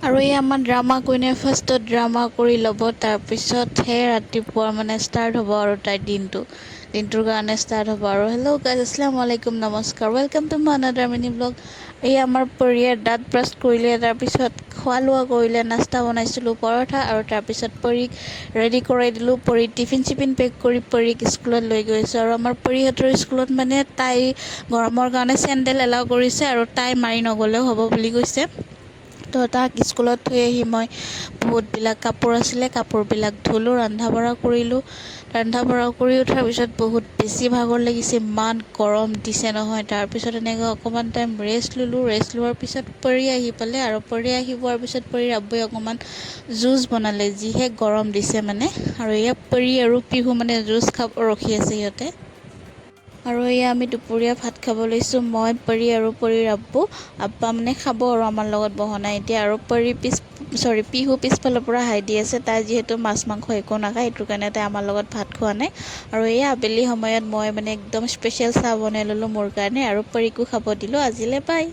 আৰু এই আমাৰ ড্ৰামা কুইনে ফাৰ্ষ্টত ড্ৰামা কৰি ল'ব, তাৰপিছতহে ৰাতিপুৱা মানে ষ্টাৰ্ট হ'ব আৰু তাইৰ দিনটোৰ কাৰণে ষ্টাৰ্ট হ'ব আৰু হেল্ল' গাইজ, আসসালামু আলাইকুম, নমস্কাৰ, welcome to my another mini blog. এই আমাৰ পৰিয়ে দাঁত ব্ৰাছ কৰিলে, তাৰপিছত খোৱা লোৱা কৰিলে, নাস্তা বনাইছিলোঁ পৰঠা, আৰু তাৰপিছত পৰীক ৰেডি কৰাই দিলোঁ। পৰী টিফিন চিফিন পেক কৰি পৰীক স্কুলত লৈ গৈছোঁ। আৰু আমাৰ পৰীহঁতৰ স্কুলত মানে তাই গৰমৰ কাৰণে চেণ্ডেল এলাউ কৰিছে, আৰু তাই মাৰি নগ'লেও হ'ব বুলি কৈছে। তো তাক স্কুলত থৈ আহি মই বহুতবিলাক কাপোৰ আছিলে, কাপোৰবিলাক ধুলোঁ, ৰন্ধা বঢ়া কৰিলোঁ। ৰন্ধা বঢ়া কৰি উঠাৰ পিছত বহুত বেছি ভাগৰ লাগিছে, ইমান গৰম দিছে নহয়। তাৰপিছত এনেকৈ অকণমান টাইম ৰেষ্ট ল'লোঁ। ৰেষ্ট লোৱাৰ পিছত পৰী আহি পালে, আৰু পৰী আহি পোৱাৰ পিছত পৰীৰ আব্বুৱে অকণমান জুচ বনালে, যিহে গৰম দিছে মানে। আৰু এয়া পৰী আৰু পিহু মানে জুচ খাব ৰখি আছে সিহঁতে। আৰু এয়া আমি দুপৰীয়া ভাত খাব লৈছোঁ, মই পৰী আৰু পৰীৰ আব্বা মানে খাব আৰু আমাৰ লগত বহনাই এতিয়া। আৰু পিহু পিছফালৰ পৰা হাই দি আছে, তাই যিহেতু মাছ মাংস একো নাখায়, সেইটো কাৰণে তাই আমাৰ লগত ভাত খোৱা নাই। আৰু এয়া আবেলি সময়ত মই মানে একদম স্পেচিয়েল চাহ বনাই ল'লোঁ মোৰ কাৰণে, আৰু পৰীকো খাব দিলোঁ। আজিলৈ বাই।